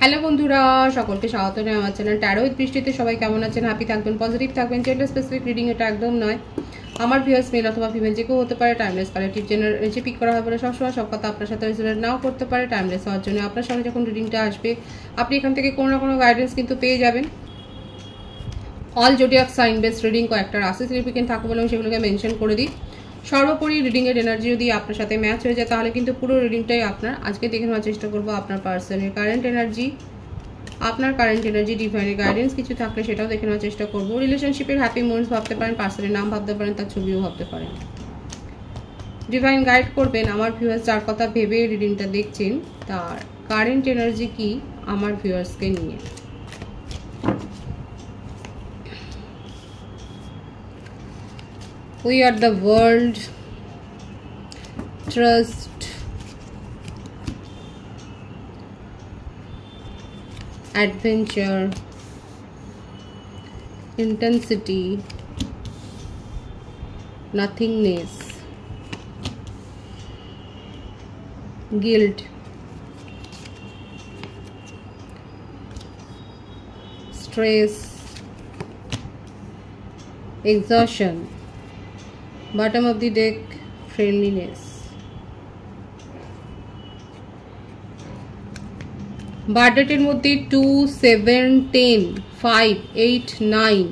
Hello বন্ধুরা, সকলকে স্বাগত জানাই আমার চ্যানেল ট্যারো উইথ বৃষ্টিতে। সবাই কেমন আছেন? হ্যাপি থাকবেন, পজিটিভ থাকবেন। জেন্ডার স্পেসিফিক রিডিং এটা একদম নয়। আমার ভিউয়ার্স মেল অথবা ফিমেল যে কেউ হতে পারে। টাইমলেস কালেক্টিভ জেনারেল পিক করা হয় বলে সবসময় সব কথা আপনার সাথে রেজোনেট নাও করতে পারে। টাইমলেস হওয়ার জন্য আপনার সামনে যখন রিডিংটা আসবে আপনি এখান থেকে কোনো না কোনো গাইডেন্স কিন্তু পেয়ে যাবেন। All zodiac sign base reading কয়েকটা রাশি সিগনিফিকেন্ট থাকে বলে সেগুলোকে মেনশন করে দিই। সর্বোপরি রিডিংয়ের এনার্জি যদি আপনার সাথে ম্যাচ হয়ে যায় তাহলে কিন্তু পুরো রিডিংটাই আপনার। আজকে দেখে নেওয়ার চেষ্টা করবো আপনার পার্সনের কারেন্ট এনার্জি, আপনার কারেন্ট এনার্জি, ডিভাইনের গাইডেন্স কিছু থাকলে সেটাও দেখে নেওয়ার চেষ্টা করবো। রিলেশনশিপের হ্যাপি মোমেন্টস ভাবতে পারেন, পার্সনের নাম ভাবতে পারেন, তার ছবিও ভাবতে পারেন। ডিভাইন গাইড করবেন আমার ভিউয়ার্স যার কথা ভেবে রিডিংটা দেখছেন তার কারেন্ট এনার্জি কি আমার ভিউয়ার্সকে নিয়ে। We are the world, trust, adventure, intensity, nothingness, guilt, stress, exhaustion. Bottom of the deck, friendliness. বার্থডেটের মধ্যে 2, 7, 10, 5, 8, 9,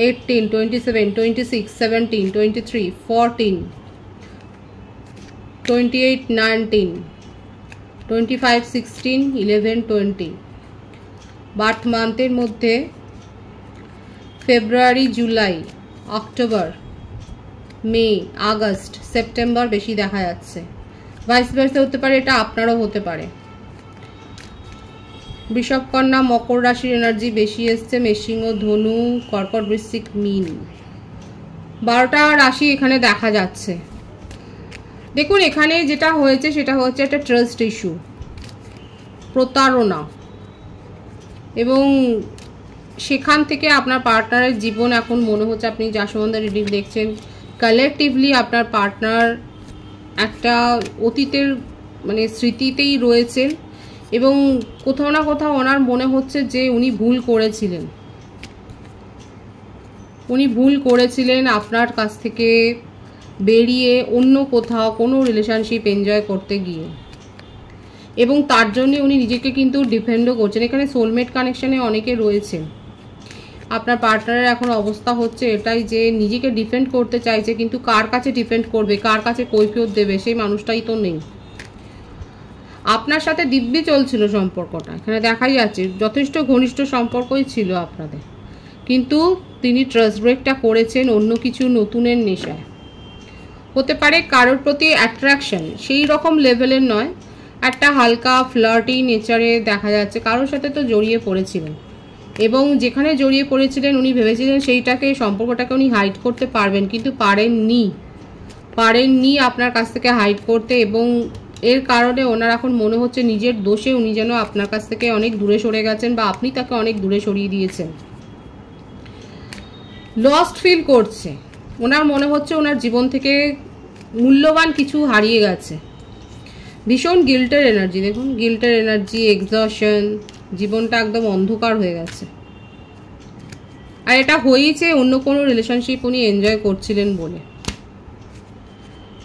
18, 27, 26, 17, 23, 14, 28, 19, 25, 16, 11, 20. বার্থ মান্থের মধ্যে ফেব্রুয়ারি, জুলাই, অক্টোবর, মে, আগস্ট, সেপ্টেম্বর বেশি দেখা যাচ্ছে। ভাইস ভার্সা হতে পারে, এটা আপনারও হতে পারে। বৃষভ, কন্যা, মকর রাশির এনার্জি বেশি এসছে। মেষিংহ, ধনু, কর্কট, বৃশ্চিক, মীন, 12টা রাশি এখানে দেখা যাচ্ছে। দেখুন এখানে যেটা হয়েছে সেটা হচ্ছে একটা ট্রাস্ট ইস্যু, প্রতারণা, এবং সেখান থেকে আপনার পার্টনারের জীবন এখন মনে হচ্ছে, আপনি যার সম্বন্ধে রিডিং দেখছেন, কালেকটিভলি আপনার পার্টনার একটা অতীতের মানে স্মৃতিতেই রয়েছেন এবং কোথাও না কোথাও ওনার মনে হচ্ছে যে উনি ভুল করেছিলেন আপনার কাছ থেকে বেরিয়ে অন্য কোথাও কোনো রিলেশনশিপ এনজয় করতে গিয়ে, এবং তার জন্য উনি নিজেকে কিন্তু ডিফেন্ডও করছেন। এখানে সোলমেট কানেকশানে অনেকে রয়েছে। আপনার পার্টনারের এখন অবস্থা হচ্ছে এটাই যে নিজেকে ডিফেন্ড করতে চাইছে, কিন্তু কার কাছে ডিফেন্ড করবে, কার কাছে কৈফিয়ত দেবে সেই মানুষটাই তো নেই। আপনার সাথে দিব্যি চলছিল সম্পর্কটা, এখানে দেখাই যাচ্ছে যথেষ্ট ঘনিষ্ঠ সম্পর্কই ছিল আপনাদের, কিন্তু তিনি ট্রাস্ট ব্রেকটা করেছেন অন্য কিছু নতুনের নেশায়। হতে পারে কারোর প্রতি অ্যাট্রাকশন সেই রকম লেভেলের নয়, একটা হালকা ফ্লার্টি নেচারে দেখা যাচ্ছে। কারোর সাথে তো জড়িয়ে পড়েছিলেন এবং যেখানে জড়িয়ে পড়েছিলেন উনি ভেবেছিলেন সেইটাকে, সম্পর্কটাকে উনি হাইড করতে পারবেন, কিন্তু পারেননি আপনার কাছ থেকে হাইড করতে, এবং এর কারণে ওনার এখন মনে হচ্ছে নিজের দোষে উনি যেন আপনার কাছ থেকে অনেক দূরে সরে গেছেন বা আপনি তাকে অনেক দূরে সরিয়ে দিয়েছেন। লস্ট ফিল করছে, ওনার মনে হচ্ছে ওনার জীবন থেকে মূল্যবান কিছু হারিয়ে গেছে। ভীষণ গিল্টের এনার্জি, দেখুন গিল্টের এনার্জি, এক্সহশন, জীবনটা একদম অন্ধকার হয়ে গেছে। আর এটা হয়েছে অন্য কোনো রিলেশনশিপ উনি এনজয় করছিলেন বলে।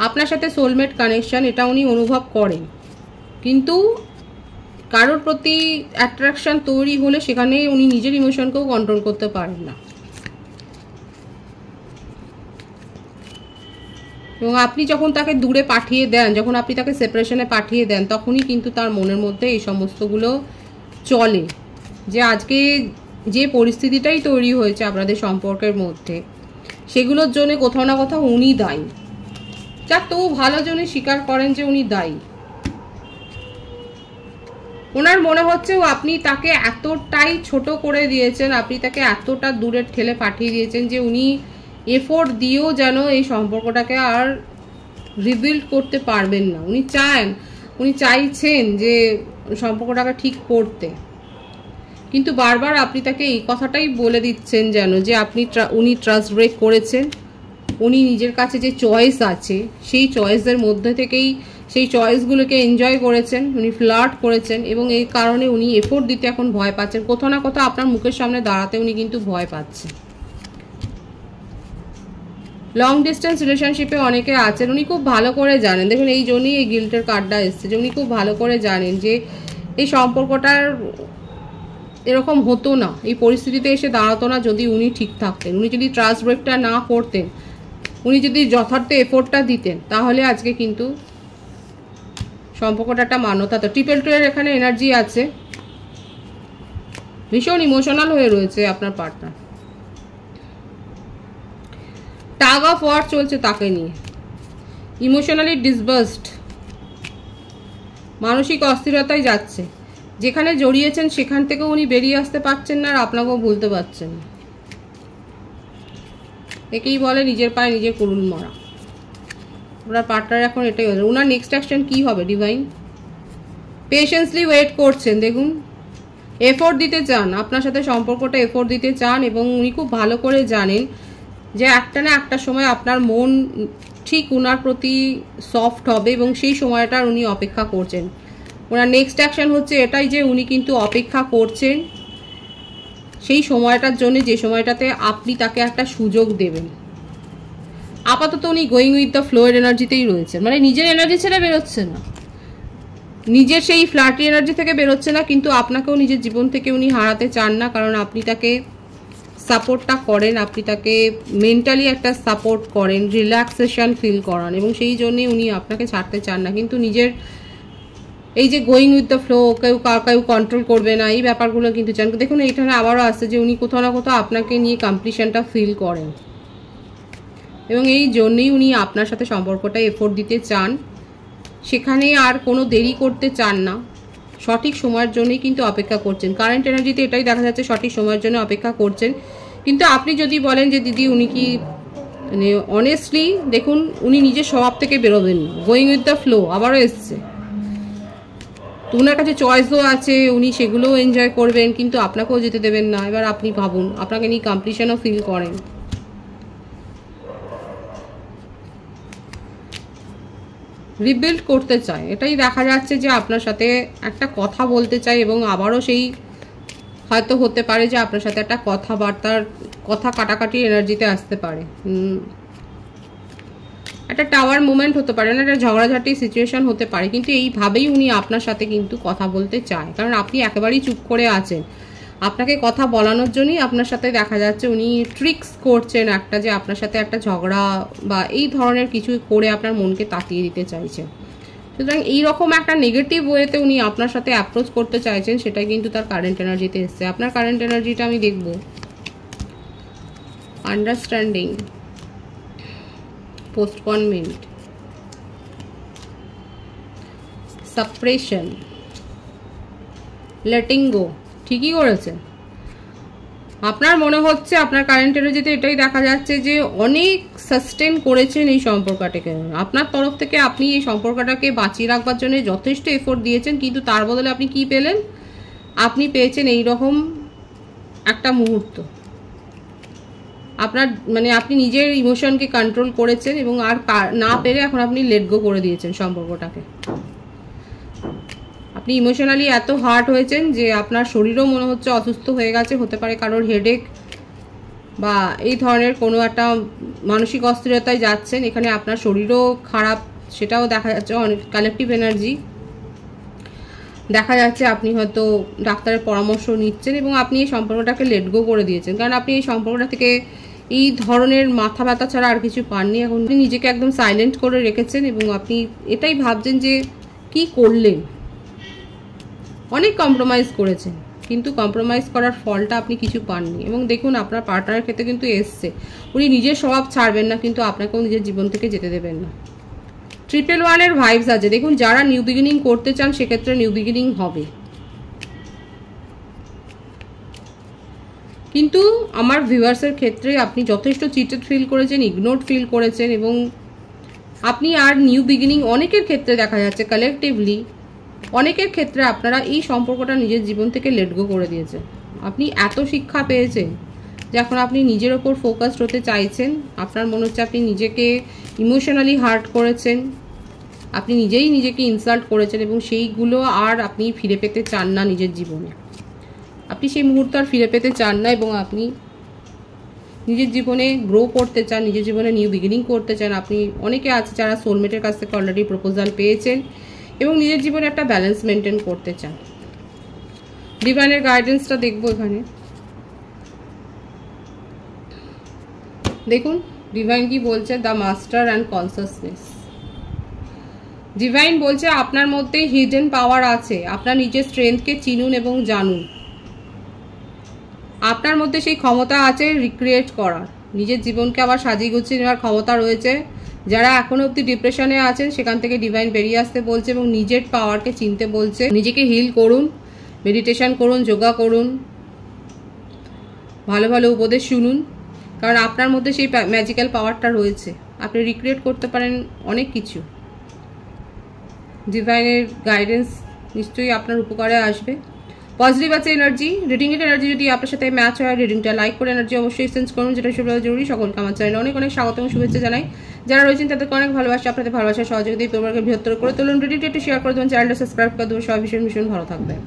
আপনার সাথে সোলমেট কানেকশন এটা উনি অনুভব করেন, কিন্তু কারোর প্রতি অ্যাট্রাকশন তৈরি হলে সেখানে উনি নিজের ইমোশনকেও কন্ট্রোল করতে পারেন না, এবং আপনি যখন তাকে দূরে পাঠিয়ে দেন, যখন আপনি তাকে সেপারেশনে পাঠিয়ে দেন, তখনই কিন্তু তার মনের মধ্যে এই সমস্তগুলো চলে, যে আজকে যে পরিস্থিতিটাই তৈরি হয়েছে আপনাদের সম্পর্কের মধ্যে সেগুলোর জন্য কোথাও না কোথাও উনি দায়ী। যাক, তবু ভালো জন্য স্বীকার করেন যে উনি দায়ী। ওনার মনে হচ্ছে আপনি তাকে এতটাই ছোট করে দিয়েছেন, আপনি তাকে এতটা দূরে ঠেলে পাঠিয়ে দিয়েছেন যে উনি এফোর্ট দিয়েও যেন এই সম্পর্কটাকে আর রিবিল্ড করতে পারবেন না। উনি চাইছেন যে সম্পর্কটাকে ঠিক করতে, কিন্তু বারবার আপনি তাকে এই কথাটাই বলে দিচ্ছেন যেন যে উনি ট্রাস্ট ব্রেক করেছেন, উনি নিজের কাছে যে চয়েস আছে সেই চয়েসের মধ্যে থেকেই সেই চয়েসগুলোকে এনজয় করেছেন, উনি ফ্লার্ট করেছেন এবং এই কারণে উনি এফোর্ট দিতে এখন ভয় পাচ্ছেন। কোথাও না কোথাও আপনার মুখের সামনে দাঁড়াতে উনি কিন্তু ভয় পাচ্ছেন। লং ডিস্টেন্স রিলেশনশিপে অনেকে আছেন, উনি খুব ভালো করে জানেন, দেখুন এই জন্যই এই গিল্টের কার্ডটা এসছে যে উনি খুব ভালো করে জানেন যে এই সম্পর্কটার এরকম হতো না, এই পরিস্থিতিতে এসে দাঁড়াতো না যদি উনি ঠিক থাকতেন, উনি যদি ট্রাস্ট ব্রেকটা না করতেন, উনি যদি যথার্থ এফোর্টটা দিতেন, তাহলে আজকে কিন্তু সম্পর্কটা একটা মান্যতা। তো ট্রিপল টুয়ের এখানে এনার্জি আছে, ভীষণ ইমোশনাল হয়ে রয়েছে আপনার পার্টনার। টাগ অফ ওয়ার চলছে তাকে নিয়ে, ইমোশনালি ডিসবার্সড, মানসিক অস্থিরতায় যাচ্ছে, যেখানে জড়িয়েছেন সেখান থেকে উনি বেরিয়ে আসতে পারছেন না আর আপনাকেও ভুলতে পারছেন না। একেই বলে নিজের পায়ে নিজে কুড়ুল মারা। ওনার পার্টনার এখন এটাই হচ্ছে, ওনার নেক্সট অ্যাকশন কি হবে ডিভাইন? পেশেন্সলি ওয়েট করছেন, দেখুন এফোর্ট দিতে চান, আপনার সাথে সম্পর্কটা এফোর্ট দিতে চান এবং উনি খুব ভালো করে জানেন যে একটা না একটা সময় আপনার মন ঠিক ওনার প্রতি সফট হবে এবং সেই সময়টার উনি অপেক্ষা করছেন। ওনার নেক্সট অ্যাকশন হচ্ছে এটাই যে উনি কিন্তু অপেক্ষা করছেন সেই সময়টার জন্য, যে সময়টাতে আপনি তাকে একটা সুযোগ দেবেন। আপাতত উনি গোয়িং উইথ দ্য ফ্লোয়ের এনার্জিতেই রয়েছেন, মানে নিজের এনার্জি ছেড়ে বেরোচ্ছে না, নিজের সেই ফ্ল্যাটি এনার্জি থেকে বেরোচ্ছে না, কিন্তু আপনাকেও নিজের জীবন থেকে উনি হারাতে চান না, কারণ আপনি তাকে সাপোর্টটা করেন, আপনি তাকে মেন্টালি একটা সাপোর্ট করেন, রিল্যাক্সেশন ফিল করান এবং সেই জন্যই উনি আপনাকে ছাড়তে চান না। কিন্তু নিজের এই যে গোয়িং উইথ দ্য ফ্লো, কেউ কন্ট্রোল করবে না, এই ব্যাপারগুলো কিন্তু চান। দেখুন এইখানে আবারও আসছে যে উনি কোথাও না কোথাও আপনাকে নিয়ে কমপ্লিশনটা ফিল করেন এবং এই জন্যই উনি আপনার সাথে সম্পর্কটা এফোর্ট দিতে চান, সেখানে আর কোনো দেরি করতে চান না, সঠিক সময়ের জন্যই কিন্তু অপেক্ষা করছেন। কারেন্ট এনার্জিতে এটাই দেখা যাচ্ছে, সঠিক সময়ের জন্য অপেক্ষা করছেন। কিন্তু আপনি যদি বলেন যে দিদি উনি কি মানে অনেস্টলি দেখুন উনি নিজের স্বভাব থেকে বেরোবেন না, গোয়িং উইথ দ্য ফ্লো আবারও এসছে, তো ওনার কাছে চয়েসও আছে, উনি সেগুলোও এনজয় করবেন কিন্তু আপনাকেও যেতে দেবেন না। এবার আপনি ভাবুন, আপনাকে নিয়ে কমপ্লিশনও ফিল করেন। রিবিল্ড করতে চায়, এটাই দেখা যাচ্ছে যে আপনার সাথে একটা কথা বলতে চায় এবং আবারও সেই হয়তো হতে পারে যে আপনার সাথে একটা কথা কাটাকাটির এনার্জিতে আসতে পারে, একটা টাওয়ার মুভমেন্ট হতে পারে না, একটা ঝগড়াঝাটি সিচুয়েশন হতে পারে, কিন্তু এইভাবেই উনি আপনার সাথে কিন্তু কথা বলতে চায়, কারণ আপনি একেবারেই চুপ করে আছেন। আপনাকে কথা বলানোর জন্যই আপনার সাথে দেখা যাচ্ছে উনি ট্রিক্স করছেন একটা, যে আপনার সাথে একটা ঝগড়া বা এই ধরনের কিছু করে আপনার মনকে তাতিয়ে দিতে চাইছেন। সুতরাং এইরকম একটা নেগেটিভ ওয়েতে উনি আপনার সাথে অ্যাপ্রোচ করতে চাইছেন, সেটাই কিন্তু তার কারেন্ট এনার্জিতে এসছে। আপনার কারেন্ট এনার্জিটা আমি দেখব, understanding, postponement, suppression, letting go, ঠিকই করেছেন। আপনার মনে হচ্ছে আপনার কারেন্ট এনার্জিতে এটাই দেখা যাচ্ছে যে অনেক সাস্টেন করেছেন এই সম্পর্কটাকে, আপনার তরফ থেকে আপনি এই সম্পর্কটাকে বাঁচিয়ে রাখবার জন্য যথেষ্ট এফোর্ট দিয়েছেন, কিন্তু তার বদলে আপনি কি পেলেন? আপনি পেয়েছেন এইরকম একটা মুহূর্ত, আপনার মানে আপনি নিজের ইমোশনকে কন্ট্রোল করেছেন এবং আর না পেরে এখন আপনি লেট গো করে দিয়েছেন সম্পর্কটাকে। আপনি ইমোশনালি এত হার্ট হয়েছেন যে আপনার শরীরও মনে হচ্ছে অসুস্থ হয়ে গেছে, হতে পারে কারোর হেডেক বা এই ধরনের কোনো একটা মানসিক অস্থিরতায় যাচ্ছেন, এখানে আপনার শরীরও খারাপ, সেটাও দেখা যাচ্ছে। অনেক কালেকটিভ এনার্জি দেখা যাচ্ছে, আপনি হয়তো ডাক্তারের পরামর্শ নিচ্ছেন এবং আপনি এই সম্পর্কটাকে লেট গো করে দিয়েছেন, কারণ আপনি এই সম্পর্কটা থেকে এই ধরনের মাথা ব্যথা ছাড়া আর কিছু পাননি। এখন আপনি নিজেকে একদম সাইলেন্ট করে রেখেছেন এবং আপনি এটাই ভাবছেন যে কি করলেন, অনেক কম্প্রোমাইজ করেছেন কিন্তু কম্প্রোমাইজ করার ফলটা আপনি কিছু পাননি। এবং দেখুন আপনার পার্টনারের ক্ষেত্রে কিন্তু এসছে, উনি নিজের স্বভাব ছাড়বেন না কিন্তু আপনাকেও নিজের জীবন থেকে যেতে দেবেন না। 111 ভাইবস আছে, দেখুন যারা নিউ বিগিনিং করতে চান সেক্ষেত্রে নিউ বিগিনিং হবে, কিন্তু আমার ভিউয়ার্সের ক্ষেত্রে আপনি যথেষ্ট চিটেড ফিল করেছেন, ইগনোরড ফিল করেছেন এবং আপনি আর নিউ বিগিনিং অনেকের ক্ষেত্রে দেখা যাচ্ছে কালেকটিভলি অনেকের ক্ষেত্রে আপনারা এই সম্পর্কটা নিজের জীবন থেকে লেট গো করে দিয়েছেন। আপনি এত শিক্ষা পেয়েছেন যে এখন আপনি নিজের ওপর ফোকাসড হতে চাইছেন। আপনার মনে হচ্ছে আপনি নিজেকে ইমোশনালি হার্ট করেছেন, আপনি নিজেই নিজেকে ইনসাল্ট করেছেন এবং সেইগুলো আর আপনি ফিরে পেতে চান না নিজের জীবনে। আপনি সেই মুহূর্ত আর ফিরে পেতে চান না এবং আপনি নিজের জীবনে গ্রো করতে চান, নিজের জীবনে নিউ বিগিনিং করতে চান। আপনি অনেকে আছে যারা সোলমেটের কাছ থেকে অলরেডি প্রপোজাল পেয়েছেন এবং নিজের জীবনে একটা ব্যালেন্স মেনটেন করতে চান। ডিভাইনের গাইডেন্সটা দেখবো এখানে। দেখুন ডিভাইন কি বলছে, the master and consciousness. Divine বলছে আপনার মধ্যে হিডেন পাওয়ার আছে, আপনার নিজের স্ট্রেংথকে চিনুন এবং জানুন। আপনার মধ্যে সেই ক্ষমতা আছে রিক্রিয়েট করার, নিজের জীবনকে আবার সাজিয়ে গুছিয়ে নেওয়ার ক্ষমতা রয়েছে। যারা এখনো অব্দি ডিপ্রেশনে আছেন সেখান থেকে ডিভাইন বেরিয়ে আসতে বলছে এবং নিজের পাওয়ারকে চিনতে বলছে। নিজেকে হিল করুন, মেডিটেশন করুন, যোগা করুন, ভালো ভালো উপদেশ শুনুন, কারণ আপনার মধ্যে সেই ম্যাজিক্যাল পাওয়ারটা রয়েছে। আপনি রিক্রিয়েট করতে পারেন অনেক কিছু। ডিভাইনের গাইডেন্স নিশ্চয়ই আপনার উপকারে আসবে। পজিটিভ আছে এনার্জি। রিডিংয়ের এনার্জি যদি আপনার সাথে ম্যাচ হয়, রিডিংটা লাইক করে এনার্জি অবশ্যই সেন্স করুন, যেটা সবচেয়ে জরুরি। সকলকে আমার চ্যানেলে অনেক অনেক স্বাগত এবং শুভেচ্ছা জানাই। যারা রয়েছেন তাদেরকে অনেক ভালোবাসা, আপনাদের ভালোবাসার সহযোগিতা পরিবারকে বৃহত্তর করে তুলুন। ভিডিওটি একটু শেয়ার করে দেবেন, চ্যানেলটা সাবস্ক্রাইব করে দেবেন। সবাই ভীষণ ভীষণ ভালো থাকবেন।